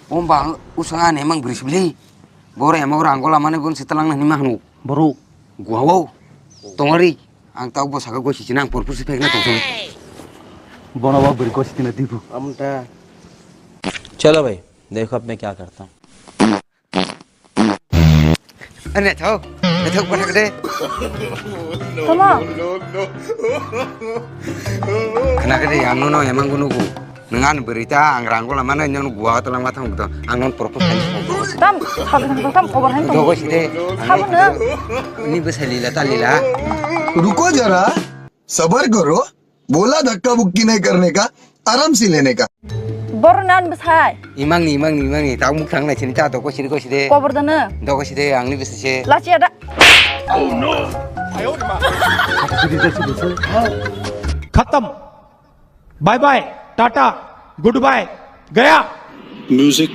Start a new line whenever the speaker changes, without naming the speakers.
Om bang usahaan emang berisbeli. Bore emang orang Angola mana pun setelah nang nimah nu.
Baru.
Gua wow. Tongari. Ang tahu bos agak gua cicinang purpose pek na tong.
बना हुआ बिल्कुल इतने Deepu
Amta.
चलो भाई देखो अब मैं क्या करता हूँ
Ane tahu. Tahu pada gede.
Tama.
Kena gede anu no emang gunu ku. Dengan berita ang Angola mana yang gua telah matang gitu. Ang non purpose kan.
Tam, tam cover hand
Dogo sih deh.
Kamu na.
Ini bisa lila tak lila.
रुको जरा सबर करो बोला धक्का बुक्की नहीं करने का आराम से लेने का
Bornan besai.
Imang ni. Tahu mukhang na cerita dogo sih deh.
Cover dana.
Dogo sih deh ang ni bisa sih.
Laci ada.
खत्म bye bye tata goodbye गया
म्यूजिक